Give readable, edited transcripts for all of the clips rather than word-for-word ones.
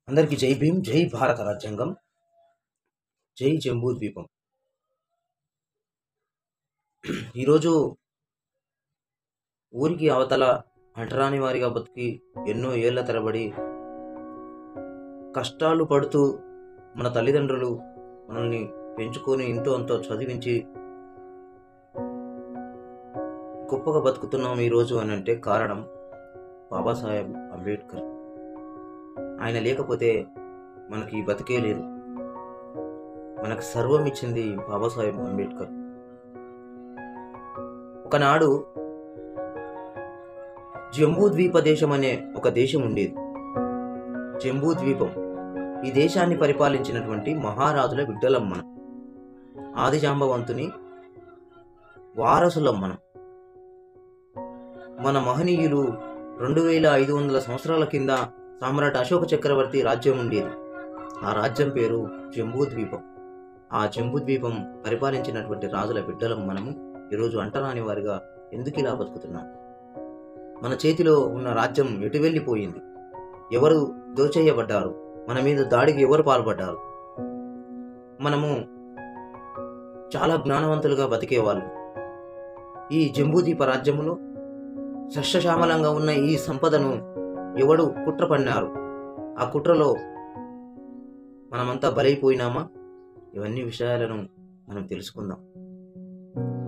అందరికీ జై భీమ్, జై భారత రాజ్యాంగం, జై జంబూ ద్వీపం. ఈరోజు ఊరికి అవతల అంటరాని వారిగా బతికి ఎన్నో ఏళ్ల తరబడి కష్టాలు పడుతూ మన తల్లిదండ్రులు మనల్ని పెంచుకొని ఎంతో అంతో చదివించి గొప్పగా బతుకుతున్నాం ఈరోజు అని అంటే కారణం బాబాసాహెబ్ అంబేద్కర్. ఆయన లేకపోతే మనకి బతికే లేదు. మనకు సర్వం ఇచ్చింది బాబాసాహెబ్ అంబేద్కర్. ఒకనాడు జంబూ ద్వీప దేశం అనే ఒక దేశం ఉండేది. జంబూ ద్వీపం ఈ దేశాన్ని పరిపాలించినటువంటి మహారాజుల బిడ్డలం మనం. ఆదిజాంబవంతుని వారసులం మనం. మన మహనీయులు 2500 సంవత్సరాల కింద సామ్రాట్ అశోక చక్రవర్తి రాజ్యం ఉండేది. ఆ రాజ్యం పేరు జంబూ ద్వీపం. ఆ జంబూ ద్వీపం పరిపాలించినటువంటి రాజుల బిడ్డలం మనము. ఈరోజు అంటరాని వారిగా ఎందుకు ఇలా బతుకుతున్నాం? మన చేతిలో ఉన్న రాజ్యం ఎటు వెళ్ళిపోయింది? ఎవరు దోచేయబడ్డారు? మన మీద దాడికి ఎవరు పాల్పడ్డారు? మనము చాలా జ్ఞానవంతులుగా బతికేవాళ్ళు. ఈ జంబూద్వీప రాజ్యములో సస్యశ్యామలంగా ఉన్న ఈ సంపదను ఎవడు కుట్ర పన్నారు? ఆ కుట్రలో మనమంతా బలైపోయినామా? ఇవన్నీ విషయాలను మనం తెలుసుకుందాం.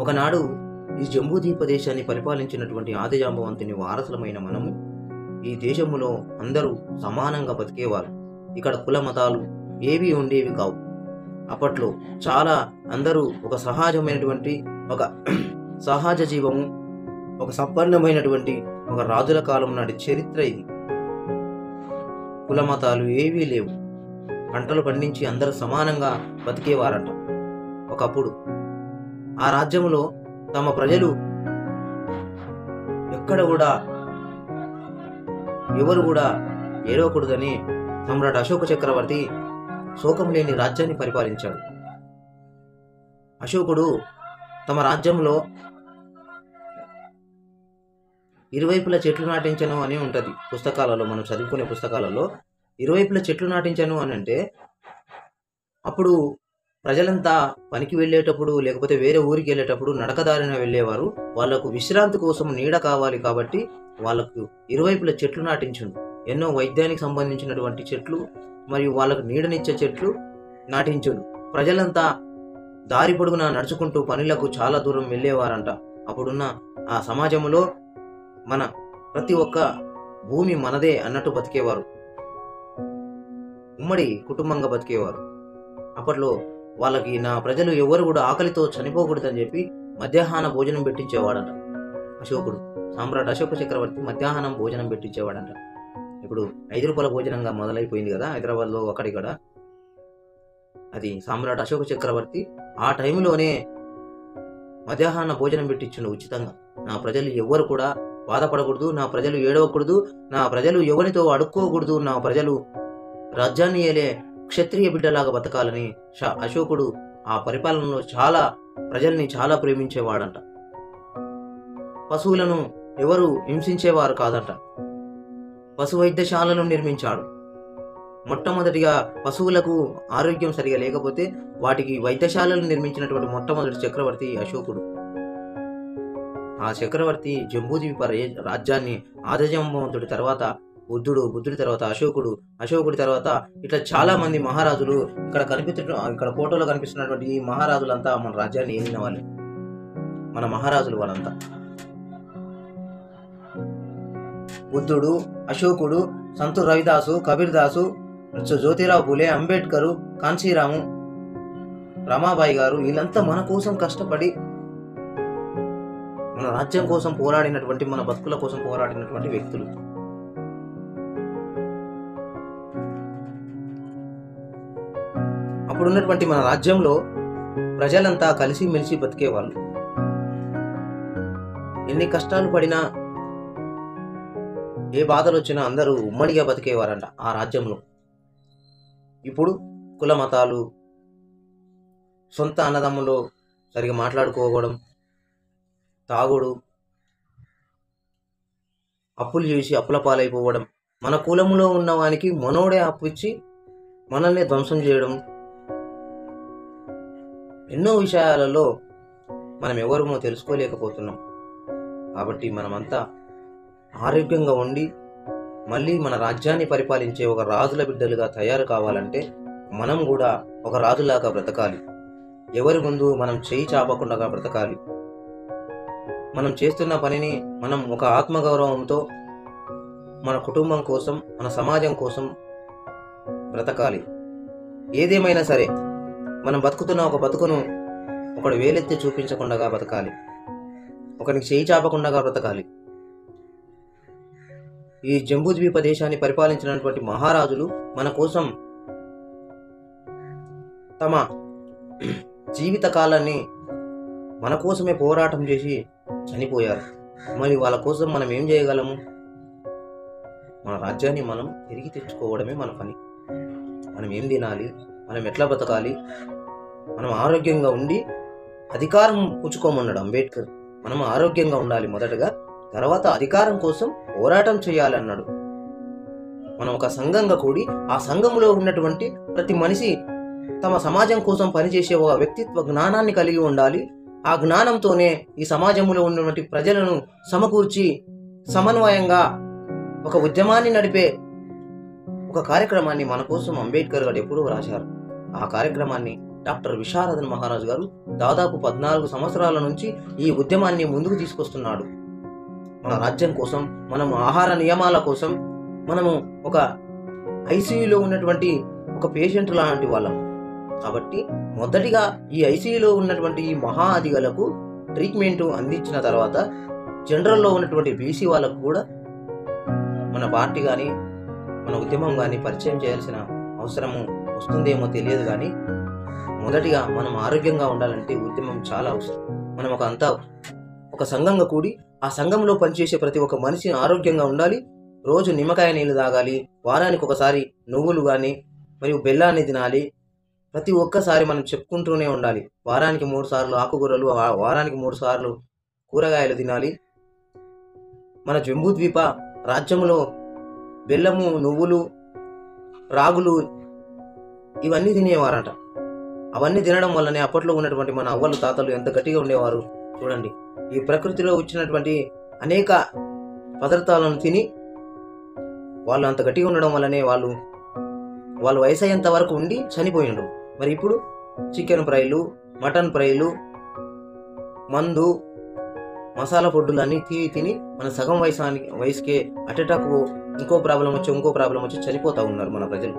ఒకనాడు ఈ జంబూద్వీప దేశాన్ని పరిపాలించినటువంటి ఆదిజాంబవంతుని వారసులమైన మనము ఈ దేశములో అందరూ సమానంగా బతికేవారు. ఇక్కడ కుల మతాలు ఏవి ఉండేవి కావు. అప్పట్లో చాలా అందరూ ఒక సహజమైనటువంటి ఒక సహజ జీవము, ఒక సంపన్నమైనటువంటి ఒక రాజుల కాలం నాటి చరిత్ర ఇది. కుల మతాలు ఏవీ లేవు. పంటలు పండించి అందరూ సమానంగా బతికేవారంట. ఒకప్పుడు ఆ రాజ్యంలో తమ ప్రజలు ఎక్కడ కూడా ఎవరు కూడా ఏడవకూడదని సమ్రాట్ అశోక చక్రవర్తి శోకం లేని రాజ్యాన్ని పరిపాలించాడు. అశోకుడు తమ రాజ్యంలో ఇరువైపుల చెట్లు నాటించను అని ఉంటుంది పుస్తకాలలో. మనం చదువుకునే పుస్తకాలలో ఇరువైపుల చెట్లు నాటించను అని అంటే అప్పుడు ప్రజలంతా పనికి వెళ్ళేటప్పుడు లేకపోతే వేరే ఊరికి వెళ్ళేటప్పుడు నడకదారిన వెళ్ళేవారు. వాళ్లకు విశ్రాంతి కోసం నీడ కావాలి కాబట్టి వాళ్ళకు ఇరువైపుల చెట్లు నాటించుండు. ఎన్నో వైద్యానికి సంబంధించినటువంటి చెట్లు మరియు వాళ్ళకు నీడనిచ్చే చెట్లు నాటించుండు. ప్రజలంతా దారి పొడుగునా నడుచుకుంటూ పనులకు చాలా దూరం వెళ్ళేవారంట. అప్పుడున్న ఆ సమాజంలో మన ప్రతి ఒక్క భూమి మనదే అన్నట్టు బతికేవారు. ఉమ్మడి కుటుంబంగా బతికేవారు. అప్పట్లో వాళ్ళకి నా ప్రజలు ఎవరు కూడా ఆకలితో చనిపోకూడదని చెప్పి మధ్యాహ్న భోజనం పెట్టించేవాడంట అశోకుడు. సామ్రాట్ అశోక చక్రవర్తి మధ్యాహ్నం భోజనం పెట్టించేవాడంట. ఇప్పుడు 5 రూపాయల భోజనంగా మొదలైపోయింది కదా హైదరాబాద్లో అక్కడిక్కడ. అది సామ్రాట్ అశోక చక్రవర్తి ఆ టైంలోనే మధ్యాహ్న భోజనం పెట్టించుండు ఉచితంగా. నా ప్రజలు ఎవరు కూడా బాధపడకూడదు, నా ప్రజలు ఏడవకూడదు, నా ప్రజలు ఎవరితో అడుక్కోకూడదు, నా ప్రజలు రాజ్యాన్ని ఏలే క్షత్రియ బిడ్డలాగా బతకాలని అశోకుడు ఆ పరిపాలనలో చాలా ప్రజల్ని చాలా ప్రేమించేవాడంట. పశువులను ఎవరు హింసించేవారు కాదంట. పశు వైద్యశాలను నిర్మించాడు. మొట్టమొదటిగా పశువులకు ఆరోగ్యం సరిగా లేకపోతే వాటికి వైద్యశాలను నిర్మించినటువంటి మొట్టమొదటి చక్రవర్తి అశోకుడు. ఆ చక్రవర్తి జంబూద్వీప రాజ్యాన్ని ఆదిజాంబవంతుడి తర్వాత బుద్ధుడి తర్వాత అశోకుడి తర్వాత ఇట్లా చాలా మంది మహారాజులు ఇక్కడ ఫోటోలో కనిపిస్తున్నటువంటి ఈ మహారాజులంతా మన రాజ్యాన్ని ఏలిన వాళ్ళే, మన మహారాజులు వాళ్ళంతా. బుద్ధుడు, అశోకుడు, సంతు రవిదాసు, కబీర్ దాసు, జ్యోతిరావు పూలే, అంబేద్కరు, కాంచీరాము, రమాబాయి గారు వీళ్ళంతా మన కోసం కష్టపడి మన రాజ్యం కోసం పోరాడినటువంటి, మన బతుకుల కోసం పోరాడినటువంటి వ్యక్తులు. అప్పుడున్నటువంటి మన రాజ్యంలో ప్రజలంతా కలిసిమెలిసి బతికేవాళ్ళు. ఎన్ని కష్టాలు పడినా ఏ బాధలు వచ్చినా అందరూ ఉమ్మడిగా బతికేవారంట ఆ రాజ్యంలో. ఇప్పుడు కుల మతాలు, సొంత అన్నదమ్ములు సరిగా మాట్లాడుకోవడం, తాగుడు, అప్పులు చేసి అప్పుల పాలైపోవడం, మన కులంలో ఉన్న వానికి మనోడే అప్పు ఇచ్చి మనల్ని ధ్వంసం చేయడం, ఎన్నో విషయాలలో మనం ఎవరమో తెలుసుకోలేకపోతున్నాం. కాబట్టి మనమంతా ఆరోగ్యంగా ఉండి మళ్ళీ మన రాజ్యాన్ని పరిపాలించే ఒక రాజుల బిడ్డలుగా తయారు కావాలంటే మనం కూడా ఒక రాజులాగా బ్రతకాలి. ఎవరి ముందు మనం చేయి చాపకుండా బ్రతకాలి. మనం చేస్తున్న పనిని మనం ఒక ఆత్మగౌరవంతో మన కుటుంబం కోసం, మన సమాజం కోసం బ్రతకాలి. ఏదేమైనా సరే మనం బతుకుతున్న ఒక బతుకును ఒకడు వేలెత్తి చూపించకుండా బ్రతకాలి, ఒకరికి చేయి చాపకుండా బ్రతకాలి. ఈ జంబూద్వీప దేశాన్ని పరిపాలించినటువంటి మహారాజులు మన కోసం తమ జీవిత కాలాన్ని మన కోసమే పోరాటం చేసి చనిపోయారు. మరి వాళ్ళ కోసం మనం ఏం చేయగలము? మన రాజ్యాన్ని మనం తిరిగి తెచ్చుకోవడమే మన పని. మనం ఏం తినాలి, మనం ఎట్లా బతకాలి, మనం ఆరోగ్యంగా ఉండి అధికారం పుచ్చుకోమన్నాడు అంబేద్కర్. మనం ఆరోగ్యంగా ఉండాలి మొదటగా, తర్వాత అధికారం కోసం పోరాటం చేయాలన్నాడు. మనం ఒక సంఘంగా కూడి ఆ సంఘంలో ఉన్నటువంటి ప్రతి మనిషి తమ సమాజం కోసం పనిచేసే ఒక వ్యక్తిత్వ జ్ఞానాన్ని కలిగి ఉండాలి. ఆ జ్ఞానంతోనే ఈ సమాజంలో ఉన్నటువంటి ప్రజలను సమకూర్చి సమన్వయంగా ఒక ఉద్యమాన్ని నడిపే ఒక కార్యక్రమాన్ని మన కోసం అంబేద్కర్ గారు ఎప్పుడూ రాశారు. ఆ కార్యక్రమాన్ని డాక్టర్ విశారదన్ మహారాజ్ గారు దాదాపు 14 సంవత్సరాల నుంచి ఈ ఉద్యమాన్ని ముందుకు తీసుకొస్తున్నాడు. మన రాజ్యం కోసం, మనము ఆహార నియమాల కోసం, మనము ఒక ఐసీయూలో ఉన్నటువంటి ఒక పేషెంట్ లాంటి వాళ్ళం. కాబట్టి మొదటిగా ఈ ఐసీయూలో ఉన్నటువంటి ఈ మహా అధికారులకు ట్రీట్మెంట్ అందించిన తర్వాత జనరల్లో ఉన్నటువంటి బీసీ వాళ్ళకు కూడా మన పార్టీ కానీ మన ఉద్యమం కానీ పరిచయం చేయాల్సిన అవసరము వస్తుందేమో తెలియదు. కానీ మొదటిగా మనం ఆరోగ్యంగా ఉండాలంటే ఉద్యమం చాలా అవసరం. మనం ఒక సంఘంగా కూడి ఆ సంఘంలో పనిచేసే ప్రతి ఒక్క మనిషి ఆరోగ్యంగా ఉండాలి. రోజు నిమ్మకాయ నీళ్ళు తాగాలి. వారానికి ఒకసారి నువ్వులు కానీ మరియు బెల్లాన్ని తినాలి. ప్రతి ఒక్కసారి మనం చెప్పుకుంటూనే ఉండాలి. వారానికి 3 సార్లు ఆకుకూరలు, వారానికి 3 సార్లు కూరగాయలు తినాలి. మన జంబూద్వీప రాజ్యంలో బెల్లము, నువ్వులు, రాగులు ఇవన్నీ తినేవారట. అవన్నీ తినడం వల్లనే అప్పట్లో ఉన్నటువంటి మన అవ్వలు తాతలు ఎంత గట్టిగా ఉండేవారు చూడండి. ఈ ప్రకృతిలో వచ్చినటువంటి అనేక పదార్థాలను తిని వాళ్ళు అంత గట్టిగా ఉండడం వల్లనే వాళ్ళు వయసు అయ్యేంత వరకు ఉండి చనిపోయిండ్రు. మరి ఇప్పుడు చికెన్ ఫ్రైలు, మటన్ ఫ్రైలు, మందు, మసాలా ఫుడ్లు అన్నీ తిని మన సగం వయసుకే అటాక్ ఇంకో ప్రాబ్లం వచ్చి చనిపోతూ ఉన్నారు మన ప్రజలు.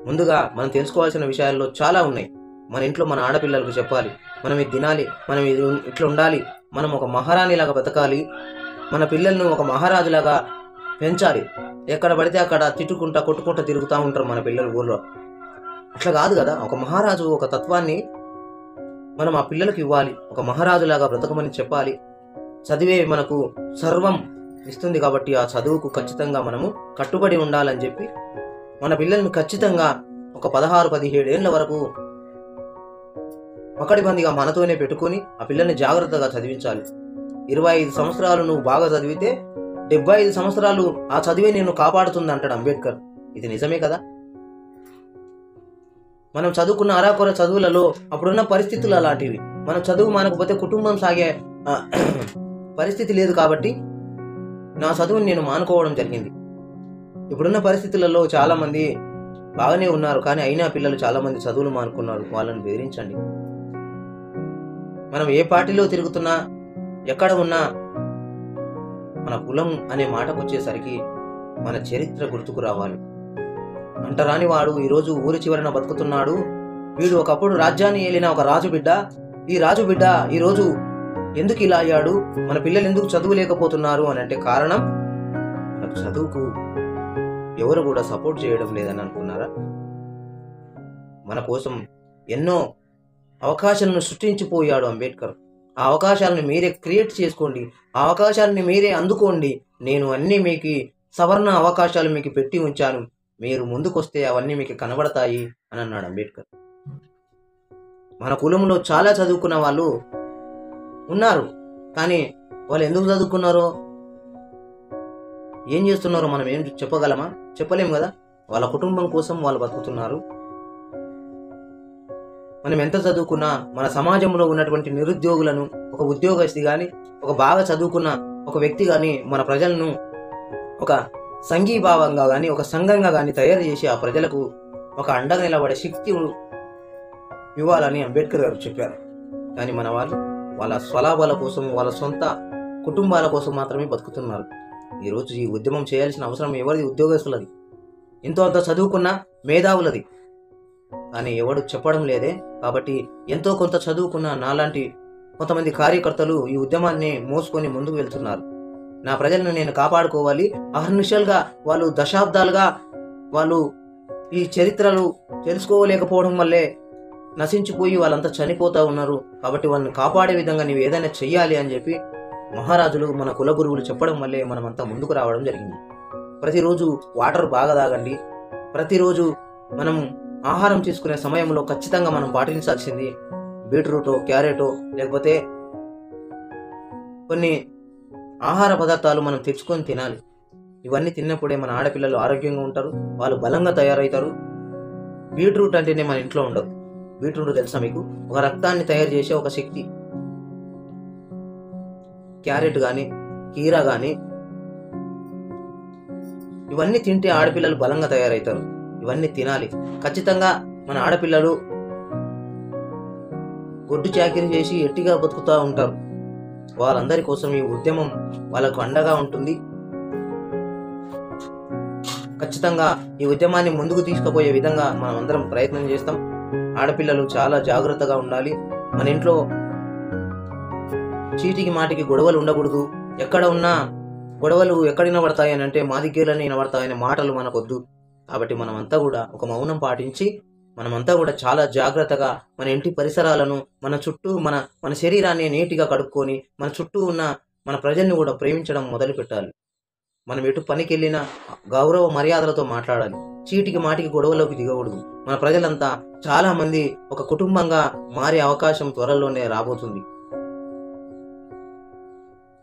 ముందుగా మనం తెలుసుకోవాల్సిన విషయాల్లో చాలా ఉన్నాయి. మన ఇంట్లో మన ఆడపిల్లలకు చెప్పాలి, మనం ఇది తినాలి, మనం ఇది ఇట్లా ఉండాలి, మనం ఒక మహారాణిలాగా బతకాలి, మన పిల్లలను ఒక మహారాజులాగా పెంచాలి. ఎక్కడ పడితే అక్కడ తిట్టుకుంటా కొట్టుకుంటా తిరుగుతూ ఉంటారు మన పిల్లలు ఊళ్ళో. అట్లా కాదు కదా. ఒక మహారాజు ఒక తత్వాన్ని మనం ఆ పిల్లలకు ఇవ్వాలి. ఒక మహారాజులాగా బ్రతకమని చెప్పాలి. చదివే మనకు సర్వం ఇస్తుంది కాబట్టి ఆ చదువుకు ఖచ్చితంగా మనము కట్టుబడి ఉండాలని చెప్పి మన పిల్లల్ని ఖచ్చితంగా ఒక 16-17 ఏళ్ల వరకు పకడ్బందీగా మనతోనే పెట్టుకొని ఆ పిల్లల్ని జాగ్రత్తగా చదివించాలి. 25 సంవత్సరాలు నువ్వు బాగా చదివితే 75 సంవత్సరాలు ఆ చదివే నేను కాపాడుతుంది అంటాడు అంబేద్కర్. ఇది నిజమే కదా. మనం చదువుకున్న అరాకొర చదువులలో అప్పుడున్న పరిస్థితులు అలాంటివి. మనం చదువు మానకపోతే కుటుంబం సాగే పరిస్థితి లేదు కాబట్టి నా చదువుని నేను మానుకోవడం జరిగింది. ఇప్పుడున్న పరిస్థితులలో చాలా మంది బాగానే ఉన్నారు, కానీ అయినా పిల్లలు చాలా మంది చదువులు మానుకున్నారు. వాళ్ళని బెదిరించండి. మనం ఏ పార్టీలో తిరుగుతున్నా, ఎక్కడ ఉన్నా మన కులం అనే మాటకు వచ్చేసరికి మన చరిత్ర గుర్తుకు రావాలి. అంటరాని వాడు ఈరోజు ఊరి చివరన బతుకుతున్నాడు. వీడు ఒకప్పుడు రాజ్యాన్ని ఏలిన ఒక రాజు బిడ్డ. ఈ రాజు బిడ్డ ఈరోజు ఎందుకు ఇలా అయ్యాడు, మన పిల్లలు ఎందుకు చదువు లేకపోతున్నారు అని అంటే కారణం మనకు చదువుకు ఎవరు కూడా సపోర్ట్ చేయడం లేదని అనుకున్నారా? మన కోసం ఎన్నో అవకాశాలను సృష్టించిపోయాడు అంబేద్కర్. ఆ అవకాశాలను మీరే క్రియేట్ చేసుకోండి, ఆ అవకాశాలని మీరే అందుకోండి. నేను అన్నీ మీకు సవర్ణ అవకాశాలు మీకు పెట్టి ఉంచాను, మీరు ముందుకొస్తే అవన్నీ మీకు కనబడతాయి అని అన్నాడు అంబేద్కర్. మన కులంలో చాలా చదువుకున్న వాళ్ళు ఉన్నారు, కానీ వాళ్ళు ఎందుకు చదువుకున్నారో ఏం చేస్తున్నారో మనం ఏం చెప్పగలమా? చెప్పలేము కదా. వాళ్ళ కుటుంబం కోసం వాళ్ళు బతుకుతున్నారు. మనం ఎంత చదువుకున్నా మన సమాజంలో ఉన్నటువంటి నిరుద్యోగులను, ఒక ఉద్యోగస్తుని కానీ, ఒక బాగా చదువుకున్న ఒక వ్యక్తి కానీ మన ప్రజలను ఒక సంఘీభావంగా కానీ, ఒక సంఘంగా కానీ తయారు చేసి ఆ ప్రజలకు ఒక అండగా నిలబడే శక్తి ఇవ్వాలని అంబేద్కర్ గారు చెప్పారు. కానీ మన వాళ్ళు వాళ్ళ స్వలాభాల కోసం, వాళ్ళ సొంత కుటుంబాల కోసం మాత్రమే బతుకుతున్నారు. ఈరోజు ఈ ఉద్యమం చేయాల్సిన అవసరం ఎవరిది? ఉద్యోగస్తులది, ఎంతో అంత చదువుకున్న మేధావులది. కానీ ఎవడు చెప్పడం లేదే. కాబట్టి ఎంతో కొంత చదువుకున్న నాలాంటి కొంతమంది కార్యకర్తలు ఈ ఉద్యమాన్ని మోసుకొని ముందుకు వెళ్తున్నారు. నా ప్రజలను నేను కాపాడుకోవాలి. అహర్నిశలుగా వాళ్ళు దశాబ్దాలుగా వాళ్ళు ఈ చరిత్రలు తెలుసుకోలేకపోవడం వల్లే నశించిపోయి వాళ్ళంతా చనిపోతూ ఉన్నారు. కాబట్టి వాళ్ళని కాపాడే విధంగా నీవు ఏదైనా చెయ్యాలి అని చెప్పి మహారాజులు, మన కులగురువులు చెప్పడం వల్లే మనమంతా ముందుకు రావడం జరిగింది. ప్రతిరోజు వాటర్ బాగా తాగండి. ప్రతిరోజు మనం ఆహారం తీసుకునే సమయంలో ఖచ్చితంగా మనం పాటించాల్సింది బీట్రూటో, క్యారెటో, లేకపోతే కొన్ని ఆహార పదార్థాలు మనం తెచ్చుకొని తినాలి. ఇవన్నీ తిన్నప్పుడే మన ఆడపిల్లలు ఆరోగ్యంగా ఉంటారు, వాళ్ళు బలంగా తయారవుతారు. బీట్రూట్ అంటేనే మన ఇంట్లో ఉండదు. బీట్రూట్ తెలుసా మీకు? ఒక రక్తాన్ని తయారు చేసే ఒక శక్తి. క్యారెట్ కానీ, కీరా కానీ, ఇవన్నీ తింటే ఆడపిల్లలు బలంగా తయారవుతారు. ఇవన్నీ తినాలి ఖచ్చితంగా. మన ఆడపిల్లలు గొడ్డు చాకిరీ చేసి ఎట్టిగా బతుకుతూ ఉంటారు. వాళ్ళందరి కోసం ఈ ఉద్యమం వాళ్ళకు అండగా ఉంటుంది. ఖచ్చితంగా ఈ ఉద్యమాన్ని ముందుకు తీసుకుపోయే విధంగా మనం అందరం ప్రయత్నం చేస్తాం. ఆడపిల్లలు చాలా జాగ్రత్తగా ఉండాలి. మన ఇంట్లో చీటికి మాటికి గొడవలు ఉండకూడదు. ఎక్కడ ఉన్నా గొడవలు ఎక్కడ వినబడతాయని అంటే మా దగ్గరనే వినబడతాయనే మాటలు మనకొద్దు. కాబట్టి మనమంతా కూడా ఒక మౌనం పాటించి మనమంతా కూడా చాలా జాగ్రత్తగా మన ఇంటి పరిసరాలను, మన చుట్టూ మన శరీరాన్ని నీటిగా కడుక్కొని మన చుట్టూ ఉన్న మన ప్రజల్ని కూడా ప్రేమించడం మొదలు పెట్టాలి. మనం ఎటు పనికి వెళ్ళినా గౌరవ మర్యాదలతో మాట్లాడాలి. చీటికి మాటికి గొడవలోకి దిగకూడదు. మన ప్రజలంతా చాలా మంది ఒక కుటుంబంగా మారే అవకాశం త్వరలోనే రాబోతుంది.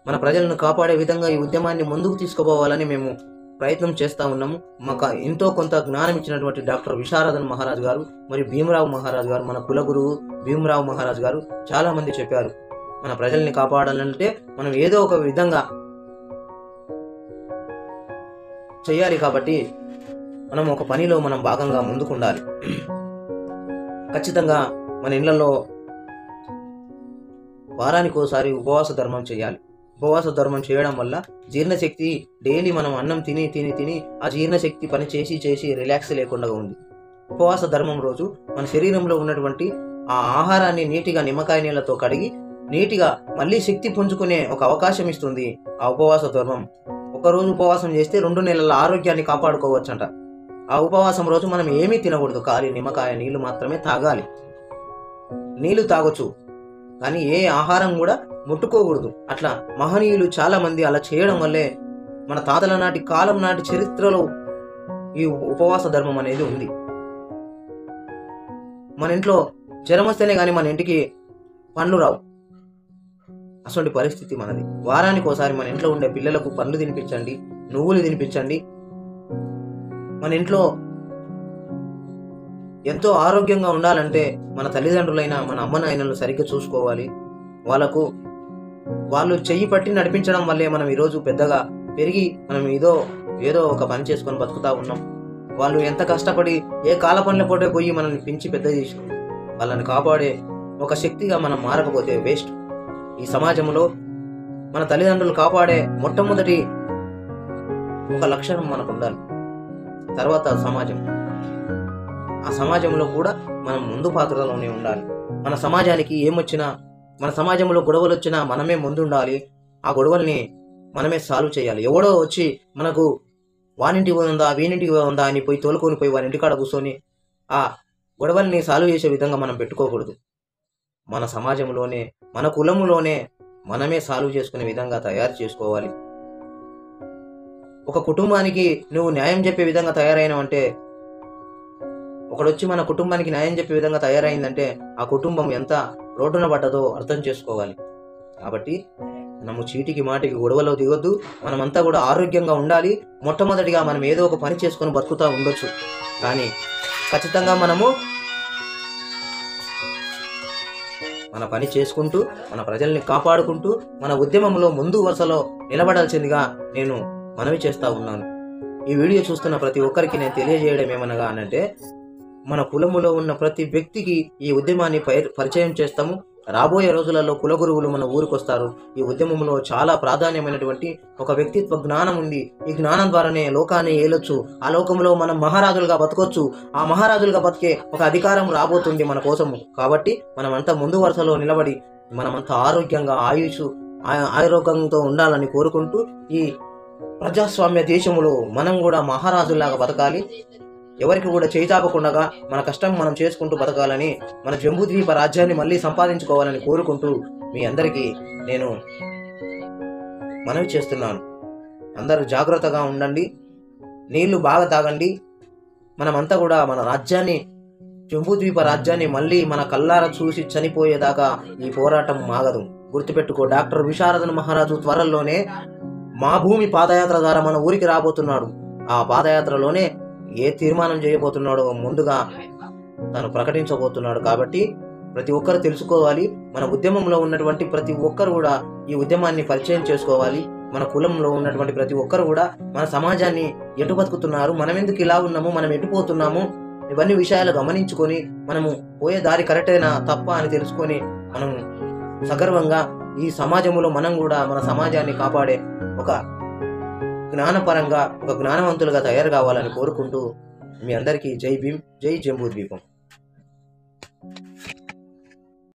మన ప్రజలను కాపాడే విధంగా ఈ ఉద్యమాన్ని ముందుకు తీసుకుపోవాలని మేము ప్రయత్నం చేస్తూ ఉన్నాము. మాకు ఎంతో కొంత జ్ఞానం ఇచ్చినటువంటి డాక్టర్ విశారదన్ మహారాజ్ గారు మరియు భీమరావు మహారాజ్ గారు, మన కులగురువు భీమరావు మహారాజ్ గారు చాలా మంది చెప్పారు, మన ప్రజల్ని కాపాడాలంటే మనం ఏదో ఒక విధంగా చేయాలి. కాబట్టి మనం ఒక పనిలో మనం భాగంగా ముందుకు ఉండాలి. ఖచ్చితంగా మన ఇళ్లలో వారానికి ఒకసారి ఉపవాస ధర్మం చేయాలి. ఉపవాస ధర్మం చేయడం వల్ల జీర్ణశక్తి, డైలీ మనం అన్నం తిని తిని తిని ఆ జీర్ణశక్తి పని చేసి చేసి రిలాక్స్ లేకుండా ఉంది. ఉపవాస ధర్మం రోజు మన శరీరంలో ఉన్నటువంటి ఆ ఆహారాన్ని నీటిగా నిమ్మకాయ నీళ్ళతో కడిగి నీటిగా మళ్ళీ శక్తి పుంజుకునే ఒక అవకాశం ఇస్తుంది ఆ ఉపవాస ధర్మం. ఒకరోజు ఉపవాసం చేస్తే 2 నెలల ఆరోగ్యాన్ని కాపాడుకోవచ్చంట. ఆ ఉపవాసం రోజు మనం ఏమీ తినకూడదు, ఖాళీ నిమ్మకాయ నీళ్లు మాత్రమే తాగాలి. నీళ్లు తాగొచ్చు కానీ ఏ ఆహారం కూడా ముట్టుకోకూడదు. అట్లా మహనీయులు చాలా మంది అలా చేయడం వల్లే మన తాతల నాటి కాలం నాటి చరిత్రలో ఈ ఉపవాస ధర్మం అనేది ఉంది. మన ఇంట్లో జ్వరం వస్తేనే కానీ మన ఇంటికి పండ్లు రావు. అటువంటి పరిస్థితి మనది. వారానికి ఒకసారి మన ఇంట్లో ఉండే పిల్లలకు పండ్లు తినిపించండి, నువ్వులు తినిపించండి. మన ఇంట్లో ఎంతో ఆరోగ్యంగా ఉండాలంటే మన తల్లిదండ్రులైన మన అమ్మ నాయనలు సరిగ్గా చూసుకోవాలి. వాళ్ళు చెయ్యి పట్టి నడిపించడం వల్లే మనం ఈరోజు పెద్దగా పెరిగి మనం ఏదో ఒక పని చేసుకొని బతుకుతా ఉన్నాం. వాళ్ళు ఎంత కష్టపడి ఏ కాల పనుల పోటే పోయి మనల్ని పెంచి పెద్ద చేసి వాళ్ళని కాపాడే ఒక శక్తిగా మనం మారకపోతే వేస్ట్. ఈ సమాజంలో మన తల్లిదండ్రులు కాపాడే మొట్టమొదటి ఒక లక్షణం మనకు ఉండాలి. తర్వాత సమాజం. ఆ సమాజంలో కూడా మనం ముందు పాత్రలోనే ఉండాలి. మన సమాజానికి ఏమొచ్చినా, మన సమాజంలో గొడవలు వచ్చినా మనమే ముందుండాలి. ఆ గొడవల్ని మనమే సాల్వ్ చేయాలి. ఎవడో వచ్చి మనకు వానింటికి ఉందా వీనింటికి ఉందా అని పోయి తోలుకొని పోయి వారి ఇంటికాడ కూర్చొని ఆ గొడవల్ని సాల్వ్ చేసే విధంగా మనం పెట్టుకోకూడదు. మన సమాజంలోనే, మన కులములోనే మనమే సాల్వ్ చేసుకునే విధంగా తయారు చేసుకోవాలి. ఒక కుటుంబానికి నువ్వు న్యాయం చెప్పే విధంగా తయారైనవంటే, ఒకడొచ్చి మన కుటుంబానికి న్యాయం చెప్పే విధంగా తయారైందంటే ఆ కుటుంబం ఎంత రోడ్డున పడ్డదో అర్థం చేసుకోవాలి. కాబట్టి మనము చీటికి మాటికి గొడవలో దిగొద్దు. మనమంతా కూడా ఆరోగ్యంగా ఉండాలి. మొట్టమొదటిగా మనం ఏదో ఒక పని చేసుకొని బతుకుతూ ఉండొచ్చు, కానీ ఖచ్చితంగా మనము మన పని చేసుకుంటూ మన ప్రజల్ని కాపాడుకుంటూ మన ఉద్యమంలో ముందు వరుసలో నిలబడాల్సిందిగా నేను మనవి చేస్తూ ఉన్నాను. ఈ వీడియో చూస్తున్న ప్రతి ఒక్కరికి నేను తెలియజేయడం ఏమనగా అనంటే, మన కులములో ఉన్న ప్రతి వ్యక్తికి ఈ ఉద్యమాన్ని పరిచయం చేస్తాము. రాబోయే రోజులలో కుల గురువులు మన ఊరికి వస్తారు. ఈ ఉద్యమంలో చాలా ప్రాధాన్యమైనటువంటి ఒక వ్యక్తిత్వ జ్ఞానం ఉంది. ఈ జ్ఞానం ద్వారానే లోకాన్ని ఏలొచ్చు. ఆ లోకంలో మనం మహారాజులుగా బతకొచ్చు. ఆ మహారాజులుగా బతికే ఒక అధికారం రాబోతుంది మన కోసము. కాబట్టి మనమంతా ముందు వరుసలో నిలబడి మనమంతా ఆరోగ్యంగా ఆరోగ్యంతో ఉండాలని కోరుకుంటూ, ఈ ప్రజాస్వామ్య దేశంలో మనం కూడా మహారాజుల్లాగా బతకాలి. ఎవరికి కూడా చేయిచాపకుండా మన కష్టం మనం చేసుకుంటూ బతకాలని, మన జంబూద్వీప రాజ్యాన్ని మళ్ళీ సంపాదించుకోవాలని కోరుకుంటూ మీ అందరికీ నేను మనవి చేస్తున్నాను. అందరూ జాగ్రత్తగా ఉండండి, నీళ్లు బాగా తాగండి. మనమంతా కూడా మన రాజ్యాన్ని, జంబూద్వీప రాజ్యాన్ని మళ్ళీ మన కళ్ళారా చూసి చనిపోయేదాకా ఈ పోరాటం ఆగదు. గుర్తుపెట్టుకో, డాక్టర్ విశారదన్ మహారాజు త్వరలోనే మా భూమి పాదయాత్ర ద్వారా మన ఊరికి రాబోతున్నాడు. ఆ పాదయాత్రలోనే ఏ తీర్మానం చేయబోతున్నాడో ముందుగా తను ప్రకటించబోతున్నాడు. కాబట్టి ప్రతి ఒక్కరు తెలుసుకోవాలి. మన ఉద్యమంలో ఉన్నటువంటి ప్రతి ఒక్కరు కూడా ఈ ఉద్యమాన్ని పరిచయం చేసుకోవాలి. మన కులంలో ఉన్నటువంటి ప్రతి ఒక్కరు కూడా మన సమాజాన్ని ఎటు బతుకుతున్నారు, మనం ఎందుకు ఇలా ఉన్నాము, మనం ఎటు పోతున్నాము, ఇవన్నీ విషయాలు గమనించుకొని మనము పోయే దారి కరెక్టేనా తప్ప అని తెలుసుకొని మనం సగర్వంగా ఈ సమాజంలో మనం కూడా మన సమాజాన్ని కాపాడే ఒక జ్ఞానపరంగా ఒక జ్ఞానవంతులుగా తయారు కావాలని కోరుకుంటూ మీ అందరికీ జై భీమ్, జై జంబూద్వీపం.